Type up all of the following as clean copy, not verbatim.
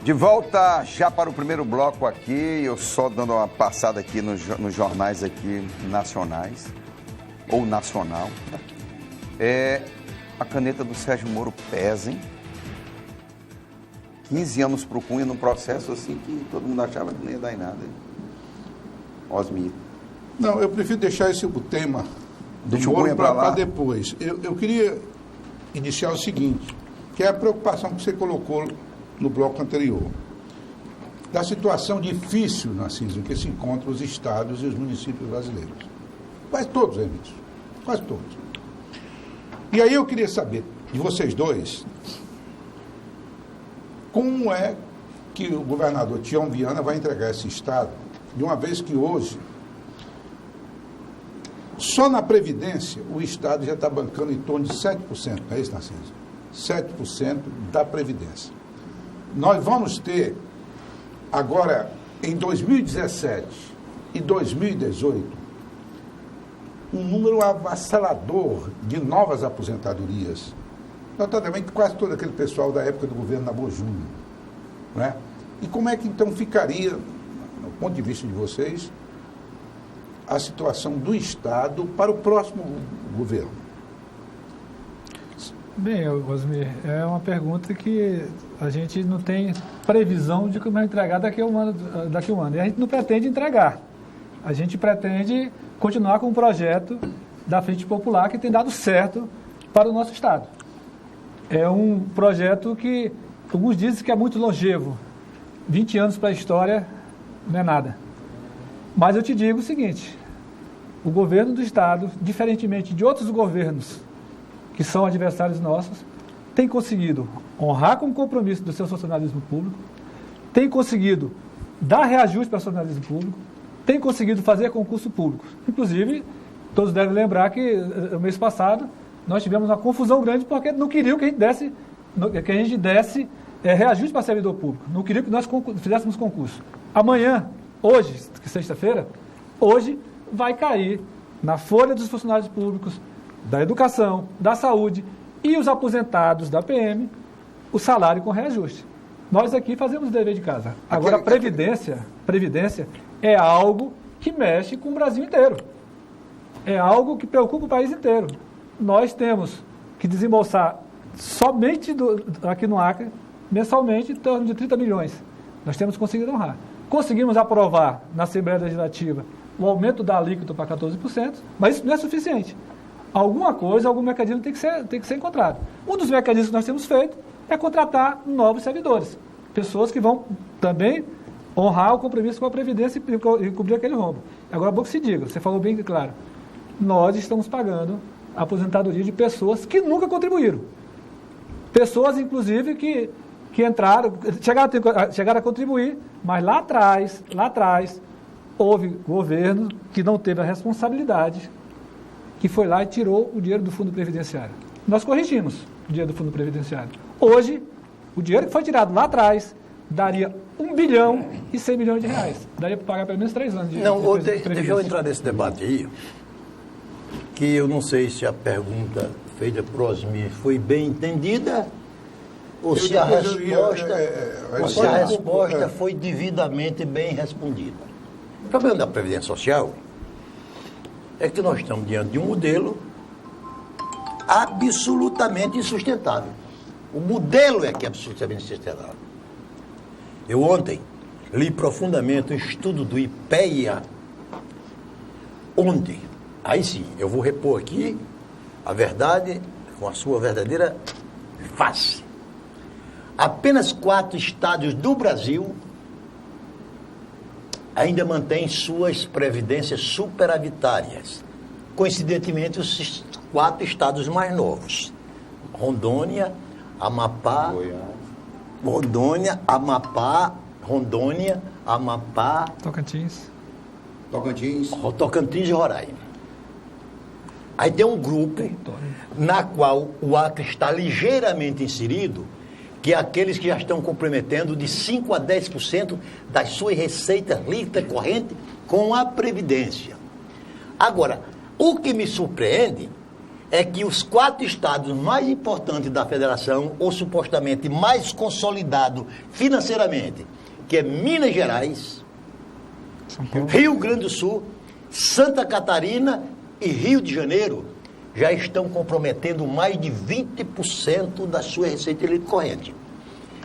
De volta já para o primeiro bloco aqui, eu só dando uma passada aqui nos jornais aqui nacionais, ou nacional. A caneta do Sérgio Moro pesa, hein? 15 anos para o Cunha num processo assim que todo mundo achava que não ia dar em nada. Osmir. Não, eu prefiro deixar esse o tema do Moro para depois. Eu queria iniciar o seguinte, que é a preocupação que você colocou no bloco anterior, da situação difícil, Narciso, em que se encontram os estados e os municípios brasileiros. Quase todos, isso. Quase todos. E aí eu queria saber de vocês dois, como é que o governador Tião Viana vai entregar esse estado, de uma vez que hoje, só na Previdência, o estado já está bancando em torno de 7%, não é isso, Narciso? 7% da Previdência. Nós vamos ter, agora, em 2017 e 2018, um número avassalador de novas aposentadorias. Notadamente, quase todo aquele pessoal da época do governo Nabor Júnior. Não é? E como é que, então, ficaria, do ponto de vista de vocês, a situação do Estado para o próximo governo? Bem, Osmir, é uma pergunta que a gente não tem previsão de como vai entregar daqui a um ano. E a gente não pretende entregar. A gente pretende continuar com o projeto da Frente Popular que tem dado certo para o nosso Estado. É um projeto que alguns dizem que é muito longevo. 20 anos para a história não é nada. Mas eu te digo o seguinte, o governo do Estado, diferentemente de outros governos que são adversários nossos, tem conseguido honrar com o compromisso do seu funcionalismo público, tem conseguido dar reajuste para o funcionalismo público, tem conseguido fazer concurso público. Inclusive, todos devem lembrar que no mês passado nós tivemos uma confusão grande porque não queriam que a gente desse reajuste para servidor público, não queriam que nós fizéssemos concurso. Amanhã, hoje, que é sexta-feira, hoje vai cair na folha dos funcionários públicos, da educação, da saúde e os aposentados da PM, o salário com reajuste. Nós aqui fazemos o dever de casa. Agora, a Previdência é algo que mexe com o Brasil inteiro. É algo que preocupa o país inteiro. Nós temos que desembolsar somente aqui no Acre, mensalmente, em torno de 30 milhões. Nós temos conseguido honrar. Conseguimos aprovar na Assembleia Legislativa o aumento da alíquota para 14%, mas isso não é suficiente. Algum mecanismo tem que ser encontrado. Um dos mecanismos que nós temos feito é contratar novos servidores, pessoas que vão também honrar o compromisso com a Previdência e cobrir aquele rombo. Agora, bom que se diga, você falou bem claro, nós estamos pagando a aposentadoria de pessoas que nunca contribuíram. Pessoas, inclusive, que entraram, chegaram a contribuir, mas lá atrás, houve governo que não teve a responsabilidade, que foi lá e tirou o dinheiro do Fundo Previdenciário. Nós corrigimos o dinheiro do Fundo Previdenciário. Hoje, o dinheiro que foi tirado lá atrás daria 1 bilhão e 100 milhões de reais. Daria para pagar pelo menos 3 anos de Deixa eu entrar nesse debate aí, que eu não sei se a pergunta feita por Osmir foi bem entendida ou se a resposta foi devidamente bem respondida. O problema da Previdência Social é que nós estamos diante de um modelo absolutamente insustentável. O modelo é que é absolutamente insustentável. Eu ontem li profundamente um estudo do IPEA, onde, aí sim, eu vou repor aqui a verdade com a sua verdadeira face. Apenas 4 estados do Brasil ainda mantêm suas previdências superavitárias. Coincidentemente, os 4 estados mais novos. Rondônia, Amapá, Tocantins e Roraima. Aí tem um grupo na qual o Acre está ligeiramente inserido, que é aqueles que já estão comprometendo de 5% a 10% das suas receitas líquidas correntes com a Previdência. Agora, o que me surpreende é que os 4 estados mais importantes da federação, ou supostamente mais consolidados financeiramente, que é Minas Gerais, Rio Grande do Sul, Santa Catarina e Rio de Janeiro, já estão comprometendo mais de 20% da sua receita de leite corrente.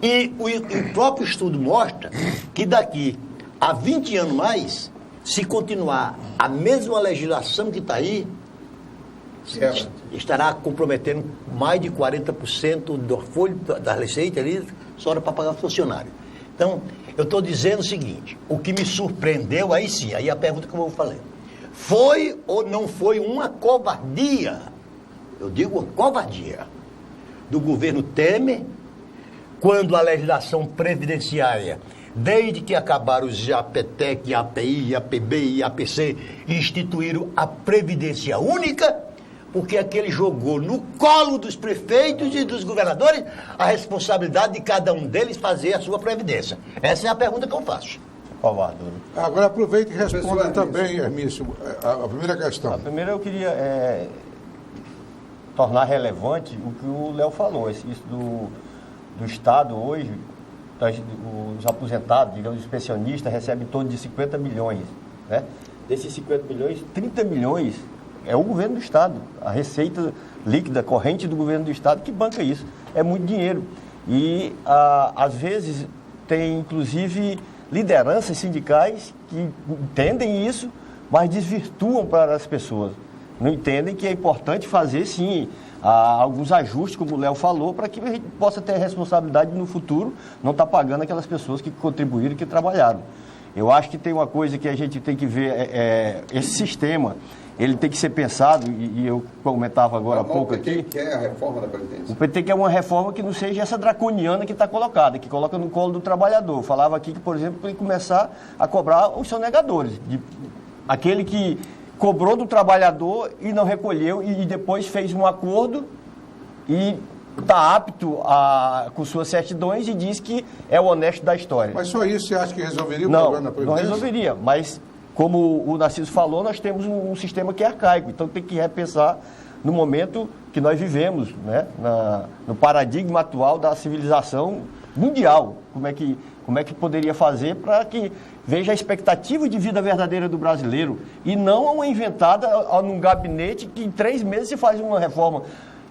E o próprio estudo mostra que daqui a 20 anos mais, se continuar a mesma legislação que está aí, estará comprometendo mais de 40% do folho da receita ali, só para pagar o funcionário. Então, eu estou dizendo o seguinte, o que me surpreendeu, aí sim, aí a pergunta que eu vou fazer. Foi ou não foi uma covardia, eu digo uma covardia, do governo Temer, quando a legislação previdenciária, desde que acabaram os APTEC, API, APB e APC, instituíram a Previdência Única, porque aquele jogou no colo dos prefeitos e dos governadores a responsabilidade de cada um deles fazer a sua previdência. Essa é a pergunta que eu faço. Agora aproveite e responda também, Hermício, a primeira questão. A primeira eu queria tornar relevante o que o Léo falou, isso do Estado hoje, os aposentados, digamos, os pensionistas recebem em torno de 50 milhões. Né? Desses 50 milhões, 30 milhões é o governo do Estado, a receita líquida, corrente do governo do Estado que banca isso. É muito dinheiro. E, às vezes, tem, inclusive, lideranças sindicais que entendem isso, mas desvirtuam para as pessoas. Não entendem que é importante fazer, sim, alguns ajustes, como o Léo falou, para que a gente possa ter a responsabilidade no futuro, não estar pagando aquelas pessoas que contribuíram e que trabalharam. Eu acho que tem uma coisa que a gente tem que ver, esse sistema, ele tem que ser pensado, e eu comentava agora há pouco aqui. O PT quer a reforma da Previdência? O PT quer uma reforma que não seja essa draconiana que está colocada, que coloca no colo do trabalhador. Falava aqui que, por exemplo, tem que começar a cobrar os sonegadores. Aquele que cobrou do trabalhador e não recolheu, e depois fez um acordo e está apto com suas certidões e diz que é o honesto da história. Mas só isso você acha que resolveria o problema da Previdência? Não resolveria, mas como o Narciso falou, nós temos um sistema que é arcaico, então tem que repensar no momento que nós vivemos, né? No paradigma atual da civilização mundial, como é que poderia fazer para que veja a expectativa de vida verdadeira do brasileiro e não uma inventada num gabinete que em 3 meses se faz uma reforma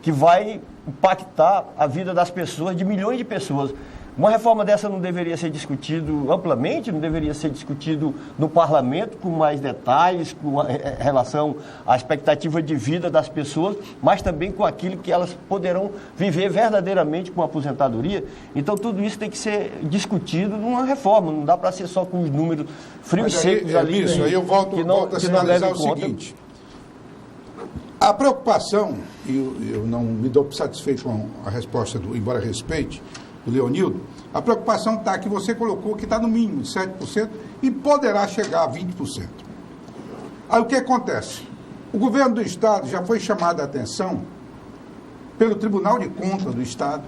que vai impactar a vida das pessoas, de milhões de pessoas. Uma reforma dessa não deveria ser discutido amplamente, não deveria ser discutido no parlamento com mais detalhes, com relação à expectativa de vida das pessoas, mas também com aquilo que elas poderão viver verdadeiramente com a aposentadoria. Então, tudo isso tem que ser discutido numa reforma, não dá para ser só com os números frios e secos ali. Isso, aí eu volto a sinalizar o seguinte. A preocupação, e eu não me dou satisfeito com a resposta, embora respeite, do Leonildo, a preocupação está que você colocou que está no mínimo de 7% e poderá chegar a 20%. Aí o que acontece? O governo do Estado já foi chamado a atenção pelo Tribunal de Contas do Estado,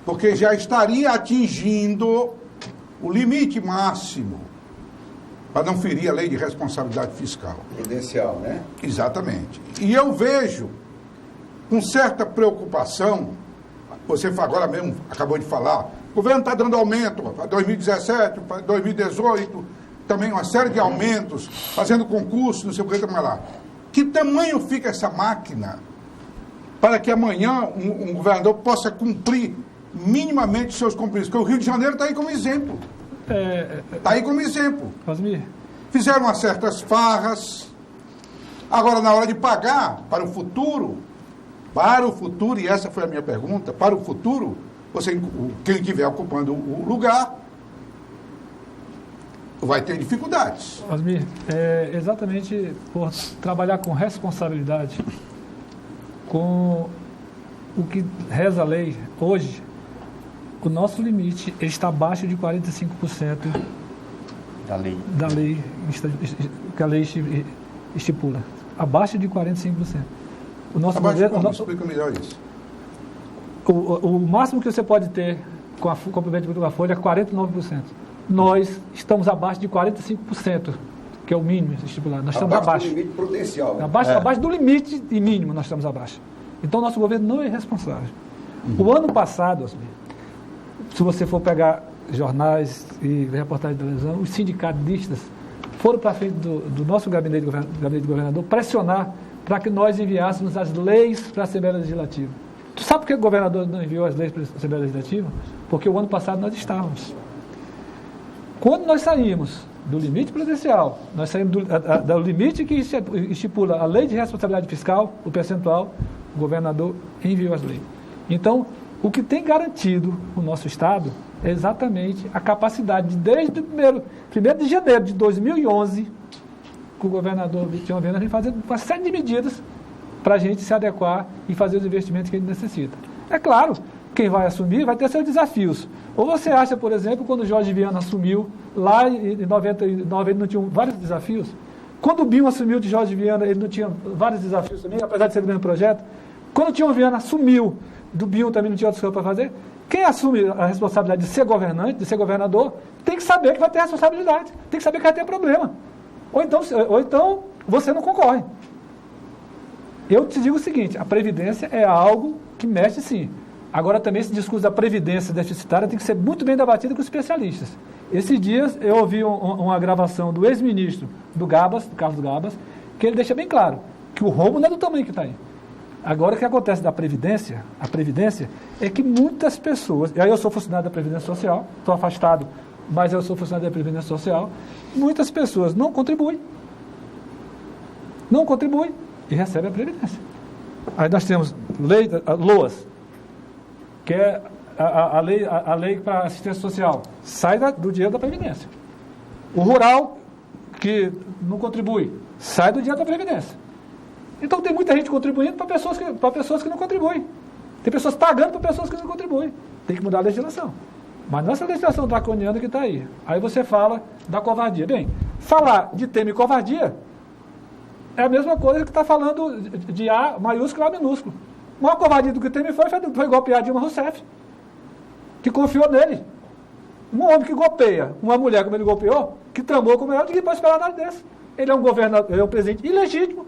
porque já estaria atingindo o limite máximo para não ferir a lei de responsabilidade fiscal. Prudencial, né? Exatamente. E eu vejo com certa preocupação, você agora mesmo acabou de falar, o governo está dando aumento para 2017, para 2018, também uma série de aumentos, fazendo concurso, não sei o que mais lá. Que tamanho fica essa máquina para que amanhã um governador possa cumprir minimamente seus compromissos? Porque o Rio de Janeiro está aí como exemplo. Está aí como exemplo. Osmir. Fizeram umas certas farras. Agora, na hora de pagar para o futuro, e essa foi a minha pergunta, para o futuro, quem estiver ocupando o lugar vai ter dificuldades. Osmir, exatamente por trabalhar com responsabilidade, com o que reza a lei hoje, o nosso limite está abaixo de 45% da lei que a lei estipula. Abaixo de 45%. O nosso governo, explica melhor isso. O máximo que você pode ter com a comprometimento com a folha é 49%. Nós estamos abaixo de 45%, que é o mínimo estipulado. Nós estamos abaixo. Do limite prudencial. Né? Abaixo do limite e mínimo nós estamos abaixo. Então, nosso governo não é irresponsável. O ano passado, se você for pegar jornais e reportagens de televisão, os sindicalistas foram para frente do nosso gabinete de governador pressionar para que nós enviássemos as leis para a Assembleia Legislativa. Tu sabe por que o governador não enviou as leis para a Assembleia Legislativa? Porque o ano passado nós estávamos. Quando nós saímos do limite presidencial, nós saímos do limite que estipula a lei de responsabilidade fiscal, o percentual, o governador enviou as leis. Então, o que tem garantido o nosso Estado é exatamente a capacidade, desde o 1º de janeiro de 2011, que o governador Vitinho Viana vem fazendo uma série de medidas para a gente se adequar e fazer os investimentos que a gente necessita. É claro, quem vai assumir vai ter seus desafios. Ou você acha, por exemplo, quando o Jorge Viana assumiu, lá em 99 ele não tinha vários desafios? Quando o Binho assumiu de Jorge Viana, ele não tinha vários desafios também, apesar de ser o mesmo projeto? Quando o Tião Viana assumiu, do Binho também não tinha outras coisas para fazer? Quem assume a responsabilidade de ser governante, de ser governador, tem que saber que vai ter responsabilidade, tem que saber que vai ter problema. Ou então você não concorre. Eu te digo o seguinte, a Previdência é algo que mexe sim. Agora também esse discurso da Previdência deficitária tem que ser muito bem debatido com os especialistas. Esses dias eu ouvi uma gravação do ex-ministro do Carlos Gabas, que ele deixa bem claro que o rombo não é do tamanho que está aí. Agora, o que acontece da Previdência, a Previdência, é que muitas pessoas, e aí eu sou funcionário da Previdência Social, estou afastado, mas eu sou funcionário da Previdência Social, muitas pessoas não contribuem e recebem a Previdência. Aí nós temos LOAS, que é a lei para assistência social, sai do dinheiro da Previdência. O rural, que não contribui, sai do dinheiro da Previdência. Então tem muita gente contribuindo para pessoas que não contribuem. Tem pessoas pagando para pessoas que não contribuem. Tem que mudar a legislação. Mas não é essa legislação draconiana que está aí. Aí você fala da covardia. Bem, falar de Temer e covardia é a mesma coisa que está falando de A maiúsculo e A minúsculo. A maior covardia do que o Temer foi golpear Dilma Rousseff, que confiou nele. Um homem que golpeia uma mulher como ele golpeou, que tramou como ela, ninguém pode esperar nada desse. Ele é um governador, ele é um presidente ilegítimo,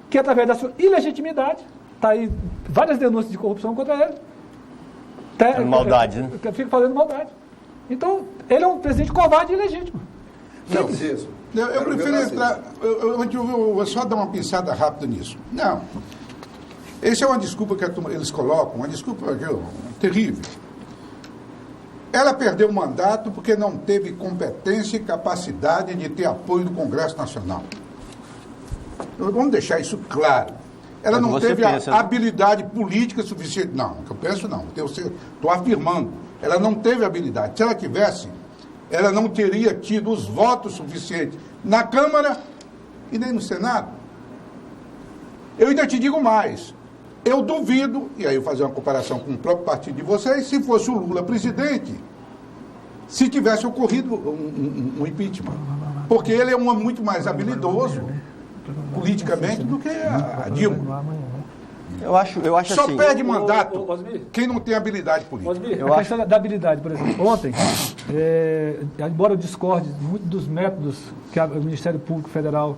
que através da sua ilegitimidade, está aí várias denúncias de corrupção contra ele. Maldade, né? Fica fazendo maldade. Então, ele é um presidente covarde e ilegítimo. Não, eu prefiro entrar. Eu vou só dar uma pensada rápida nisso. Não. Essa é uma desculpa que eles colocam, uma desculpa terrível. Ela perdeu o mandato porque não teve competência e capacidade de ter apoio do Congresso Nacional. Vamos deixar isso claro. Ela não teve a habilidade política suficiente. Não, o que eu penso não. Estou afirmando. Ela não teve habilidade. Se ela tivesse, ela não teria tido os votos suficientes na Câmara e nem no Senado. Eu ainda te digo mais. Eu duvido, e aí eu vou fazer uma comparação com o próprio partido de vocês, se fosse o Lula presidente, se tivesse ocorrido um impeachment. Porque ele é um homem muito mais habilidoso politicamente do que a Dilma. Eu acho Só assim... perde mandato quem não tem habilidade política. Osmir, a questão da habilidade, por exemplo. Ontem, embora eu discorde muito dos métodos que o Ministério Público Federal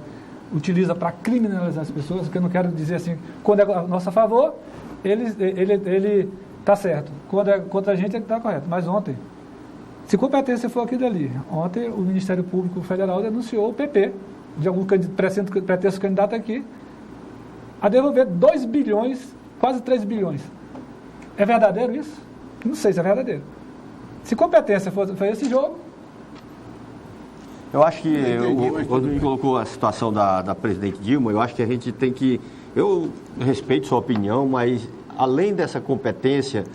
utiliza para criminalizar as pessoas, porque eu não quero dizer assim, quando é a nosso favor, ele está certo. Quando é contra a gente, ele está correto. Mas ontem, se competência for aquilo ali, ontem o Ministério Público Federal denunciou o PP, de algum pretenso candidato aqui, a devolver 2 bilhões, quase 3 bilhões. É verdadeiro isso? Não sei se é verdadeiro. Se competência for esse jogo... Eu acho que, quando me colocou a situação da presidente Dilma, eu acho que a gente tem que... Eu respeito sua opinião, mas além dessa competência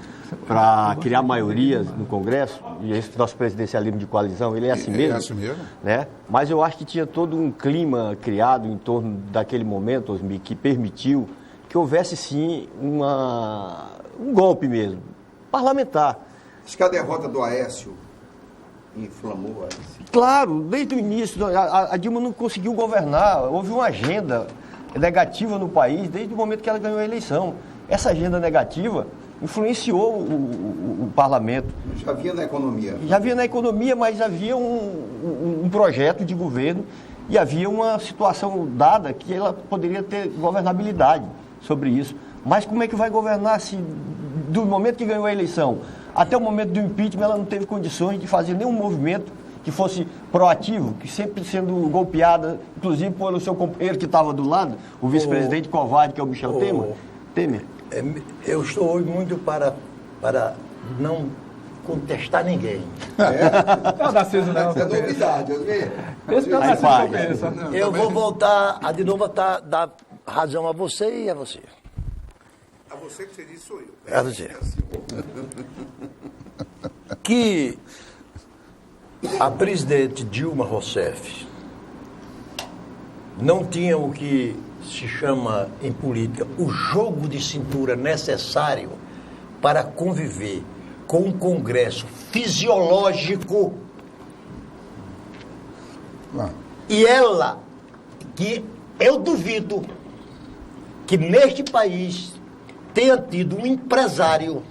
para criar maiorias no Congresso, e esse nosso presidencialismo de coalizão, ele é assim mesmo. É assim mesmo. Né? Mas eu acho que tinha todo um clima criado em torno daquele momento, Osmir, que permitiu que houvesse sim um golpe mesmo, parlamentar. Acho que a derrota do Aécio inflamou a... Claro, desde o início, a Dilma não conseguiu governar, houve uma agenda negativa no país desde o momento que ela ganhou a eleição. Essa agenda negativa influenciou o parlamento. Já havia na economia. Já havia na economia, mas havia um projeto de governo e havia uma situação dada que ela poderia ter governabilidade sobre isso. Mas como é que vai governar se, do momento que ganhou a eleição até o momento do impeachment, ela não teve condições de fazer nenhum movimento que fosse proativo, que sempre sendo golpeada, inclusive pelo seu companheiro que estava do lado, o vice-presidente covarde, que é o Michel Temer? Eu estou hoje muito para não contestar ninguém. Não, Narciso, não. Isso é novidade, Osmir. Esse não é Narciso que Eu vou voltar de novo a dar razão a você e a você. A você que você disse sou eu. É você. Que a presidente Dilma Rousseff não tinha o que se chama em política o jogo de cintura necessário para conviver com um Congresso fisiológico. E ela, que eu duvido que neste país tenha tido um empresário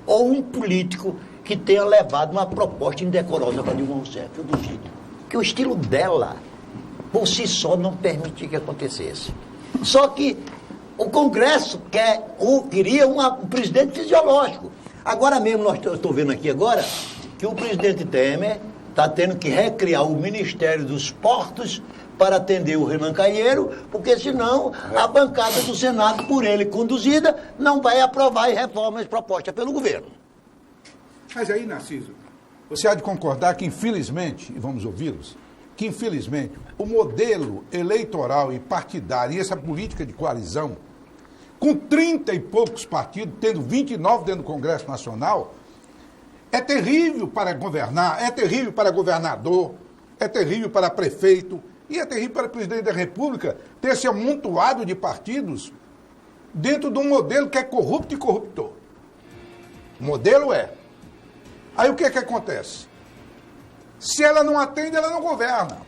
ou um político que tenha levado uma proposta indecorosa para Dilma Rousseff. Eu duvido. Que o estilo dela, por si só, não permitia que acontecesse. Só que o Congresso queria um presidente fisiológico. Agora mesmo, eu estou vendo aqui agora, que o presidente Temer está tendo que recriar o Ministério dos Portos para atender o Renan Calheiro, porque senão a bancada do Senado, por ele conduzida, não vai aprovar reformas propostas pelo governo. Mas aí, Narciso, você há de concordar que, infelizmente, e vamos ouvi-los, que, infelizmente, o modelo eleitoral e partidário e essa política de coalizão, com 30 e poucos partidos, tendo 29 dentro do Congresso Nacional, é terrível para governar, é terrível para governador, é terrível para prefeito e é terrível para o presidente da República ter esse amontoado de partidos dentro de um modelo que é corrupto e corruptor. O modelo é. Aí o que é que acontece? Se ela não atende, ela não governa.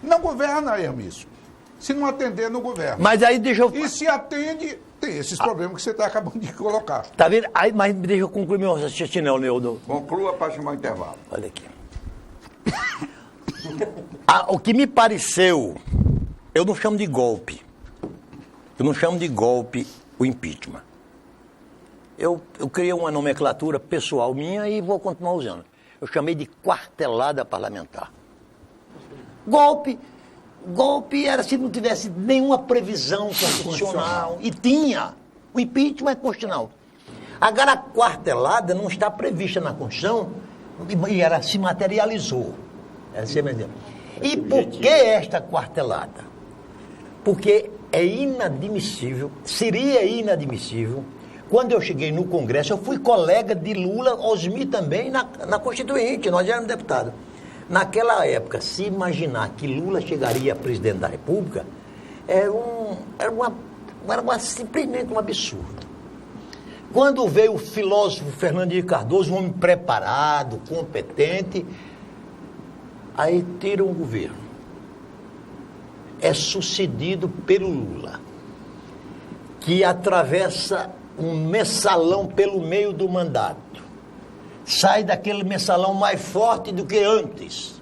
Não governa, Hermício. Se não atender, não governa. Mas aí deixa eu... E se atende, tem esses problemas que você está acabando de colocar. Tá vendo? Aí, mas deixa eu concluir meu raciocínio, Neudo. Conclua para chamar o intervalo. Olha aqui. O que me pareceu, eu não chamo de golpe. Eu não chamo de golpe o impeachment. Eu criei uma nomenclatura pessoal minha e vou continuar usando. Eu chamei de quartelada parlamentar. Golpe era se não tivesse nenhuma previsão constitucional. E tinha. O impeachment é constitucional. Agora, a quartelada não está prevista na Constituição e ela se materializou. E por que esta quartelada? Porque é inadmissível, seria inadmissível. Quando eu cheguei no Congresso, eu fui colega de Lula, Osmir também, na Constituinte, nós éramos deputados. Naquela época, se imaginar que Lula chegaria a presidente da República, era simplesmente um absurdo. Quando veio o filósofo Fernando Henrique Cardoso, um homem preparado, competente, aí tira um governo. É sucedido pelo Lula, que atravessa um mensalão pelo meio do mandato. Sai daquele mensalão mais forte do que antes.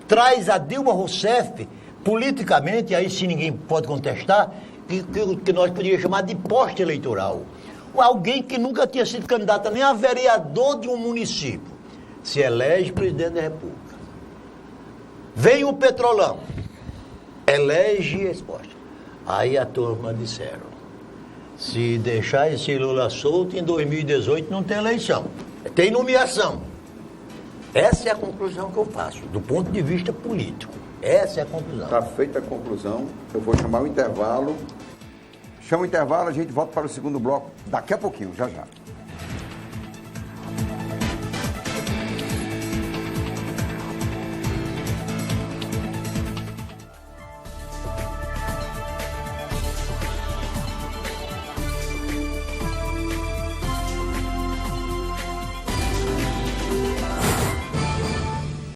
Traz a Dilma Rousseff, politicamente, aí sim ninguém pode contestar, que nós podíamos chamar de pós-eleitoral. Alguém que nunca tinha sido candidato nem a vereador de um município, se elege presidente da República. Vem o Petrolão, elege e exposta. Aí a turma disseram, se deixar esse Lula solto, em 2018 não tem eleição. Tem nomeação. Essa é a conclusão que eu faço, do ponto de vista político. Essa é a conclusão. Está feita a conclusão. Eu vou chamar o intervalo. Chama o intervalo, a gente volta para o segundo bloco daqui a pouquinho, já já.